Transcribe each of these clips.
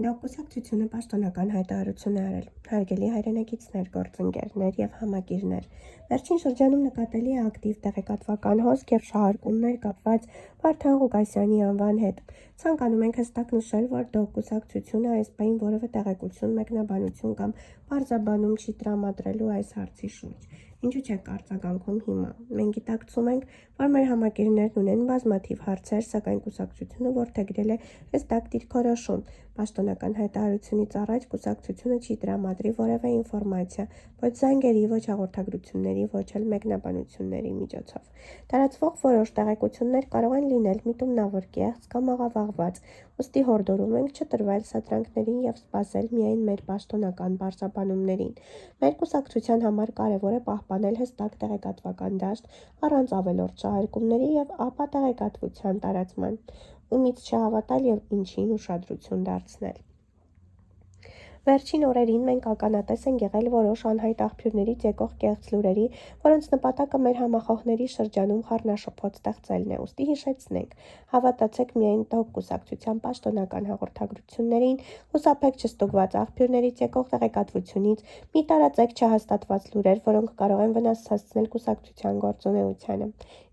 Դակուսակցությունը պաշտոնական հայտարարություն է արել, հարգելի հայրենակիցներ, գործընկերներ և համակիրներ։ Վերջին շրջանում նկատելի է ակտիվ տեղեկատվական հոսք և շահարկումներ կապված Վարդան Ղուկասյանի անվան հետ։ Ցանկանում ենք հստակ նշել, որ դակուսակցությունը այս պահին որևէ տեղեկություն, մեկնաբանություն կամ պարզաբանում չի տրամադրելու այս հարցի շուրջ։ Ինչու՞ չեք արձագանքում հիմա։ Մենք գիտակցում ենք, որ մեր համակիրներն ունեն բազմաթիվ հարցեր, սակայն կուսակցությունը որդեգրել է հստակ դիրքորոշում։ Պաշտոնական հայտարարությունից առաջ կուսակցությունը չի տրամադրի որևէ ինֆորմացիա, ոչ զանգերի, ոչ հաղորդագրությունների, ոչ էլ մեկնաբանությունների միջոցով։ Տարածվող որոշ տեղեկություններ կարող են լինել միտումնավոր կեղծ կամ աղավաղված, ուստի հորդորում ենք չտրվել սադրանքներին և սպասել միայն մեր պաշտոնական պարզաբանումներին։ Մեր կուսակցության համար կարևոր է պահպանել հստակ տեղեկատվական դաշտ առանց ավելորդ շահարկումների և ապատեղեկատվության տարածման, ումից չհավատալ և ինչին ուշադրություն դարձնել։ Վերջին օրերին մենք ականատես ենք եղել որոշ անհայտ աղբյուրներից եկող կեղծ լուրերի, որոնց նպատակը մեր համախոհների շրջանում խառնաշփոթ ստեղծելն է, ուստի հիշեցնենք, հավատացեք միայն կուսակցության պաշտոնական հաղորդագրություններին, խուսափեք չստուգված աղբյուրներից եկող տեղեկատվությունից, մի տարածեք չհաստատված լուրեր, որոնք կարող են վնաս հասցնել կուսակցության գործունեությանը։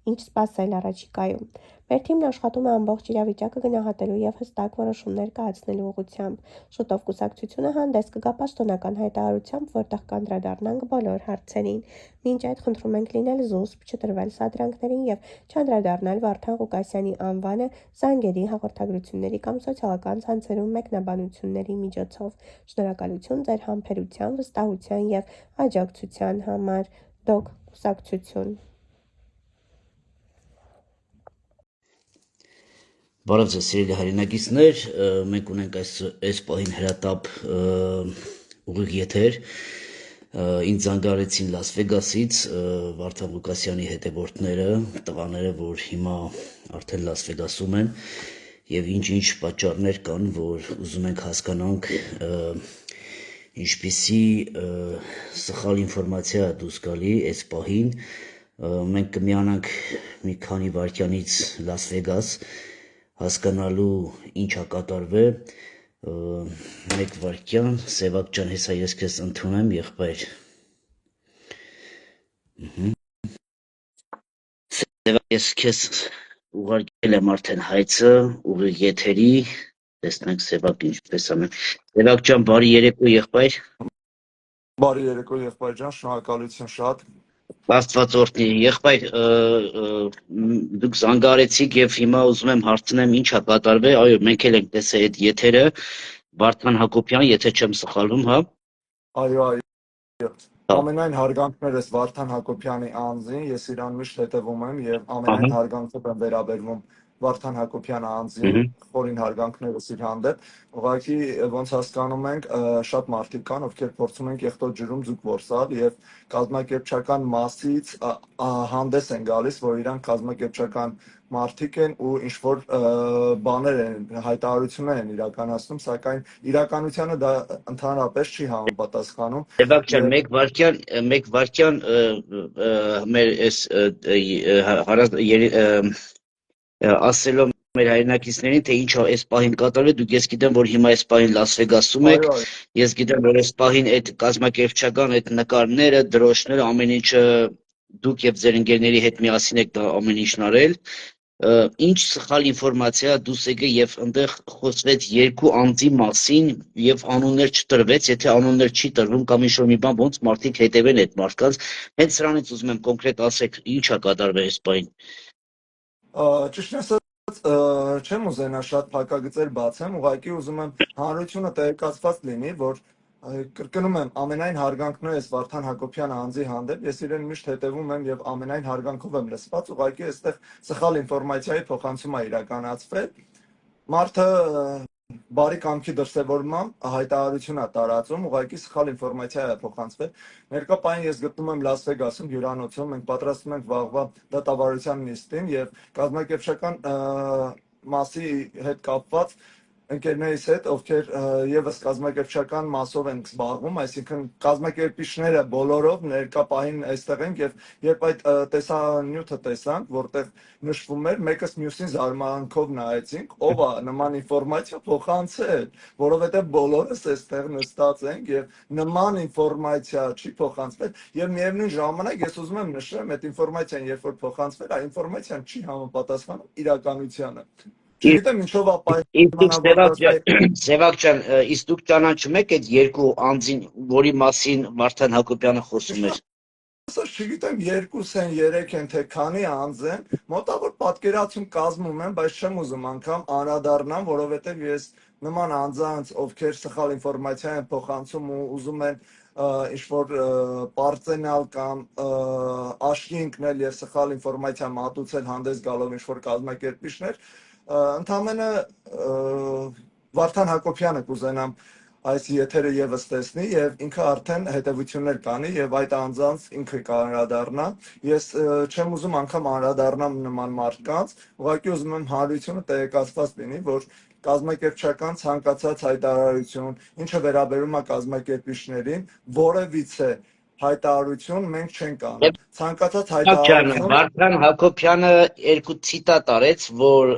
Ինչ սպասել առաջիկայում։ Մեր թիմն աշխատում է ամբողջ իրավիճակը գնահատելու և հստակ որոշումներ կայացնելու ուղղությամբ։ Շուտով կուսակցությունը հանդես կգա պաշտոնական հայտարարությամբ, որտեղ կանդրադառնանք բոլոր հարցերին։ Մինչ այդ խնդրում ենք լինել զուսպ, չտրվել սադրանքներին և չանդրադառնալ Վարդան Ղուկասյանի անվանը զանգերի, հաղորդագրությունների կամ սոցիալական ցանցերում մեկնաբանությունների միջոցով։ Շնորհակալություն ձեր համբերության, վստահության և աջակցության համար։ Դոկ կուսակցություն։ Բարև ձեզ սիրելի հայրենակիցներ, մենք ունենք այս պահին հրատապ ուղիղ եթեր, ինձ զանգարեցին Լաս Վեգասից Վարդան Ղուկասյանի հետևորդները, տղաները, որ հիմա արդեն Լաս Վեգասում են և ինչ-ինչ պատճառներ կան, որ ուզում ենք հասկանանք ինչպիսի սխալ ինֆորմացիա է դուրս գալի այս պահին, մենք կմիանանք մի քանի վայրկյանից Լաս Վեգաս, հասկանալու ինչ է կատարվել, մեկ վայրկյան, Սևակ ջան, հեսա ես քեզ ընդունեմ, եղբայր։ Սևակ, ես քեզ ուղարկել եմ արդեն հայցը, ուղիղ եթերի, տեսնենք Սևակ ինչպես ամեն։ Սևակ ջան, բարի երեկո, եղբայր։ Բարի երեկո, եղբայր ջան, շնորհակալություն շատ։ Աստված օրհնի, եղբայր, դուք զանգարեցիք եւ հիմա ուզում եմ հարցնեմ ինչ է կատարվել, այո, մենք էլ ենք տեսել այդ եթերը, Վարդան Հակոբյան, եթե չեմ սխալվում, հա։ Այո, ամենայն հարգանքներս Վարդան Հակոբյանի անձին, ես իրան միշտ հետևում եմ եւ ամենայն հարգանքով եմ վերաբերվում Վարդան Հակոբյանի անձին, խորին հարգանքներս իր հանդեպ, ուղղակի ոնց հասկանում ենք, շատ մարդիկ կան, ովքեր փորձում են կեղտոտ ջրում ձուկ որսալ եւ կազմակերպչական մասից հանդես են գալիս, որ իրանք կազմակերպչական մարդիկ են ու ինչ որ բաներ են, հայտարարություններ են իրականացնում, սակայն իրականությանը դա ընդհանրապես չի համապատասխանում։ Սևակ ջան, մեկ վայրկյան մեր այս ասելով մեր հայրենակիցներին, թե ինչ է այս պահին կատարվել, դուք ես գիտեմ, որ հիմա այս պահին Լաս Վեգասում եք, ես գիտեմ, որ այս պահին այդ կազմակերպչական այդ նկարները, դրոշները, ամեն ինչը դուք եւ ձեր ընկերների հետ միասին եք դա ամեն ինչն արել, ինչ սխալ ինֆորմացիա դուրս եկել եւ այնտեղ խոսվեց երկու անձի մասին եւ անուններ չտրվեց, եթե անուններ չի տրվում կամ ինչ-որ մի բան, ոնց մարդիկ հետևեն այդ մարդկանց, հենց սրանից ուզում եմ կոնկրետ ասեք, ինչ է կատարվել այս պահին։ Ճիշտն ասած, չեմ ուզենա շատ փակագծեր բացեմ, ուղղակի ուզում եմ հանրությունը տեղեկացված լինի, որ կրկնում եմ, ամենայն հարգանքներս Վարդան Հակոբյան անձի հանդեպ, ես իրեն միշտ հետևում եմ եւ ամենայն հարգանքով եմ լսված, ուղղակի այստեղ սխալ ինֆորմացիայի փոխանցում է իրականացվել։ Մարդը բարի կամքի դրսևորմամբ հայտարարություն է տարածում, ուղղակի սխալ ինֆորմացիա է փոխանցվել։ Ներկա պահին ես գտնվում եմ Լաս Վեգասում հյուրանոցում, մենք պատրաստվում ենք վաղվա դատավարության նիստին եւ կազմակերպչական մասի հետ կապված ընկերներիս հետ, ովքեր եւս կազմակերպչական մասով են զբաղվում, այսինքն կազմակերպիչները բոլորով ներկա պահին այստեղ են եւ երբ այդ տեսանյութը տեսանք, որտեղ նշվում էր, մեկս մյուսին զարմանքով նայեցինք, ով է նման ինֆորմացիա փոխանցել, որովհետեւ բոլորս այստեղ նստած ենք եւ նման ինֆորմացիա չի փոխանցվել եւ միևնույն ժամանակ ես ուզում եմ նշեմ, այդ ինֆորմացիան երբ որ փոխանցվել, այդ ինֆորմացիան չի համապատասխանում իրականությանը։ Չգիտեմ ինչով Սևակ ջան, իսկ դուք ճանաչում եք այդ երկու անձին, որի մասին Վարդան Հակոբյանը խոսում էր։ Ասած չգիտեմ 2 են, 3 են, թե քանի անձ են, մոտավոր պատկերացում կազմում են, բայց չեմ ուզում անգամ անդրադառնամ, որովհետև ես նման անձանց, ովքեր սխալ ինֆորմացիա են փոխանցում ու ուզում են ինչ-որ պարծենալ կամ աշխի ընկնել եւ սխալ ինֆորմացիա մատուցել հանդես գալով ինչ-որ կազմակերպիչներ, ընդամենը Վարդան Հակոբյանը կուզենամ այս եթերը եւս տեսնի եւ ինքը արդեն հետեւություններ կանի եւ այդ անձանց ինքը կանրադառնա։ Ես չեմ ուզում անգամ անդրադառնամ նման մարդկանց, ուղղակի ուզում եմ հանրությունը տեղեկացված լինի, որ կազմակերպչական ցանկացած հայտարարություն, ինչը վերաբերում է կազմակերպիչներին, որևիցե հայտարարություն մենք չենք անում։ Ցանկացած հայտարարություն Վարդան Հակոբյանը երկու ցիտատ արեց, որ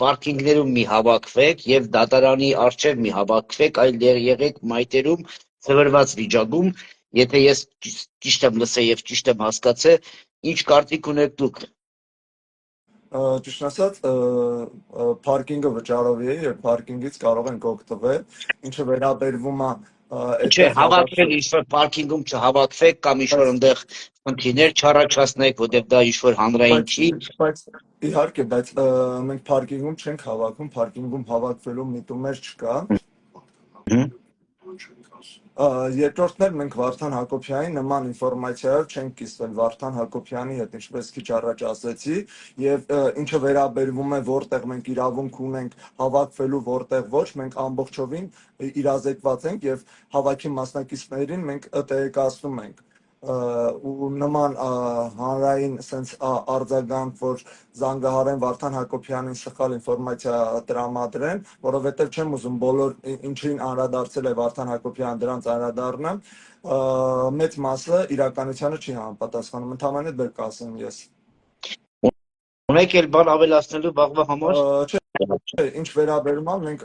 պարկինգներում մի հավաքվեք եւ դատարանի առջեւ մի հավաքվեք, այլ եղեք մայթերում ծվրված վիճակում, եթե ես ճիշտ եմ լսել եւ ճիշտ եմ հասկացել, ինչ կարծիք ունեք դուք։ Ճիշտ ասած, պարկինգը վճարովի է եւ պարկինգից կարող ենք օգտվել, ինչը վերաբերվում է Չէ, հավաքվել ինչ-որ պարկինգում չհավաքվեք կամ ինչ-որ այնտեղ խնդիրներ չառաջացնեք, որտեղ դա ինչ-որ հանրային չի։ Բայց իհարկե, բայց մենք պարկինգում չենք հավաքվում, պարկինգում հավաքվելու միտումներ չկա։ Երկրորդն էլ մենք Վարդան Հակոբյանի նման ինֆորմացիայով չենք կիսվել Վարդան Հակոբյանի հետ, ինչպես քիչ առաջ ասեցի, եւ ինչը վերաբերվում է որտեղ մենք իրավունք ունենք հավաքվելու, որտեղ ոչ, մենք ամբողջովին իրազեկված ենք եւ հավաքի մասնակիցներին մենք տեղեկացնում ենք ու նման հանրային sense արձագանք, որ զանգահարեն Վարդան Հակոբյանին սխալ ինֆորմացիա տրամադրեն, որովհետև չեմ ուզում բոլոր ինչին անդրադարձել է Վարդան Հակոբյանը դրանց անդրադառնամ, մեծ մասը իրականությանը չի համապատասխանում, ընդհանրապես դեռ կասեմ ես։ Ունեք էլ բան ավելացնելու վաղվա համար։ Չէ, ինչ վերաբերում է, մենք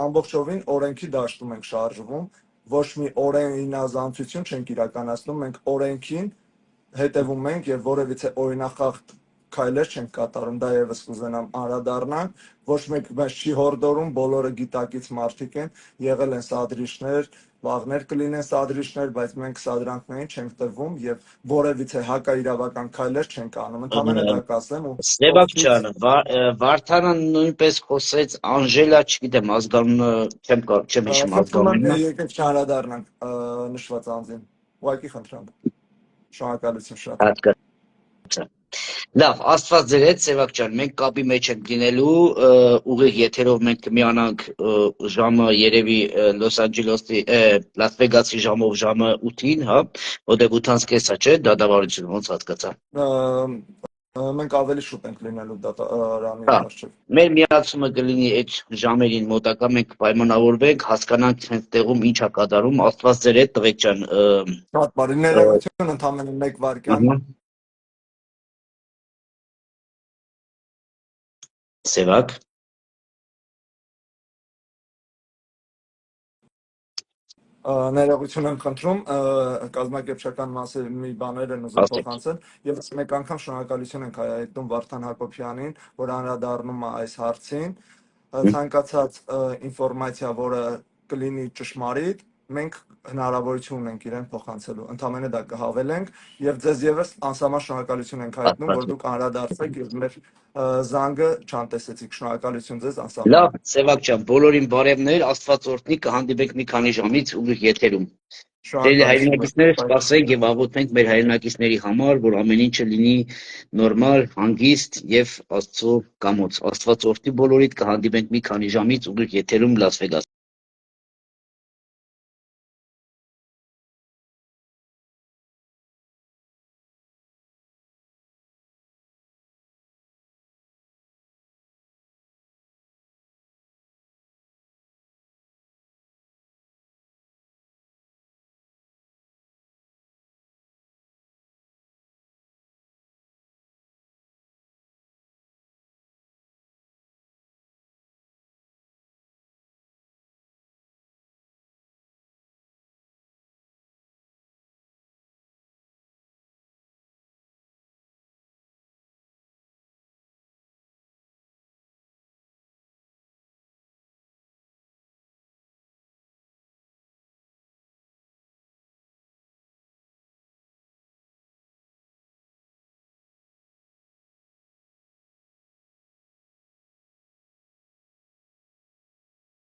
ամբողջովին օրենքի դաշտում ենք շարժվում, ոչ մի օրենազանցություն չենք իրականացնում, մենք օրենքին հետևում ենք եւ որևիցե օրինախախտ քայլեր չենք կատարում, դա եւս կուզենամ անդրադառնալ, ոչ մեկ մեզ չի հորդորում, բոլորը գիտակից մարդիկ են, եղել են սադրիչներ, վաղներ կլինեն սադրիչներ, բայց մենք սադրանքներին չենք տրվում եւ որևիցե հակաիրավական քայլեր չենք անում, ընդհանրապես դա կասեմ ու Սևակ ջան, Վարդանը նույնպես խոսեց Անժելա, չգիտեմ, ազգանունը չեմ հիշում ազգանունը։ Եկեք չանդրադառնանք նշված անձին, ուղղակի խնդրեմ։ Շնորհակալություն շատ։ Լավ, Աստված ձեր հետ, Սևակ ջան, մենք կապի մեջ ենք լինելու, ուղիղ եթերով մենք կմիանանք ժամը երևի Լոս Անջելեսի, Լաս Վեգասի ժամով ժամը 8-ին, հա, որտեղ 8:30 է, չէ՞, դատավարությունը ոնց հասկացա։ Մենք ավելի շուտ ենք լինելու դատարանի առջև։ Մեր միացումը կլինի այդ ժամերին մոտակա, մենք պայմանավորվենք, հասկանանք հենց տեղում ինչ է կատարում, Աստված ձեր հետ, տղեկ ջան։ Շատ բարի, ներողություն, ընդամենը 1 վայրկյան։ Սևակ։ Ներողություն եմ խնդրում, կազմակերպչական մասի մի բաներ են ուզում փոխանցել եւ մեկ անգամ շնորհակալություն ենք հայտնում Վարդան Հակոբյանին, որ անդրադառնում է այս հարցին, ցանկացած ինֆորմացիա, որը կլինի ճշմարիտ, մենք հնարավորություն ունենք իրեն փոխանցելու, ընդամենը դա կհավելենք եւ ձեզ եւս անսահման շնորհակալություն ենք հայտնում, որ դուք անդրադարձեք եւ մեր զանգը չանտեսեցիք, շնորհակալություն ձեզ անսահման։ Լավ, Սևակ ջան, բոլորին բարևներ, Աստված օրհնի, կհանդիպենք մի քանի ժամից ուղիղ եթերում։ Դե հայրենակիցները սպասենք եւ աղոթենք մեր հայրենակիցների համար, որ ամեն ինչը լինի նորմալ, հանգիստ եւ Աստծո կամոց։ Աստված օրհնի բոլորիդ, կհանդիպենք մի քանի ժամից ուղիղ եթերում Լաս Վեգաս։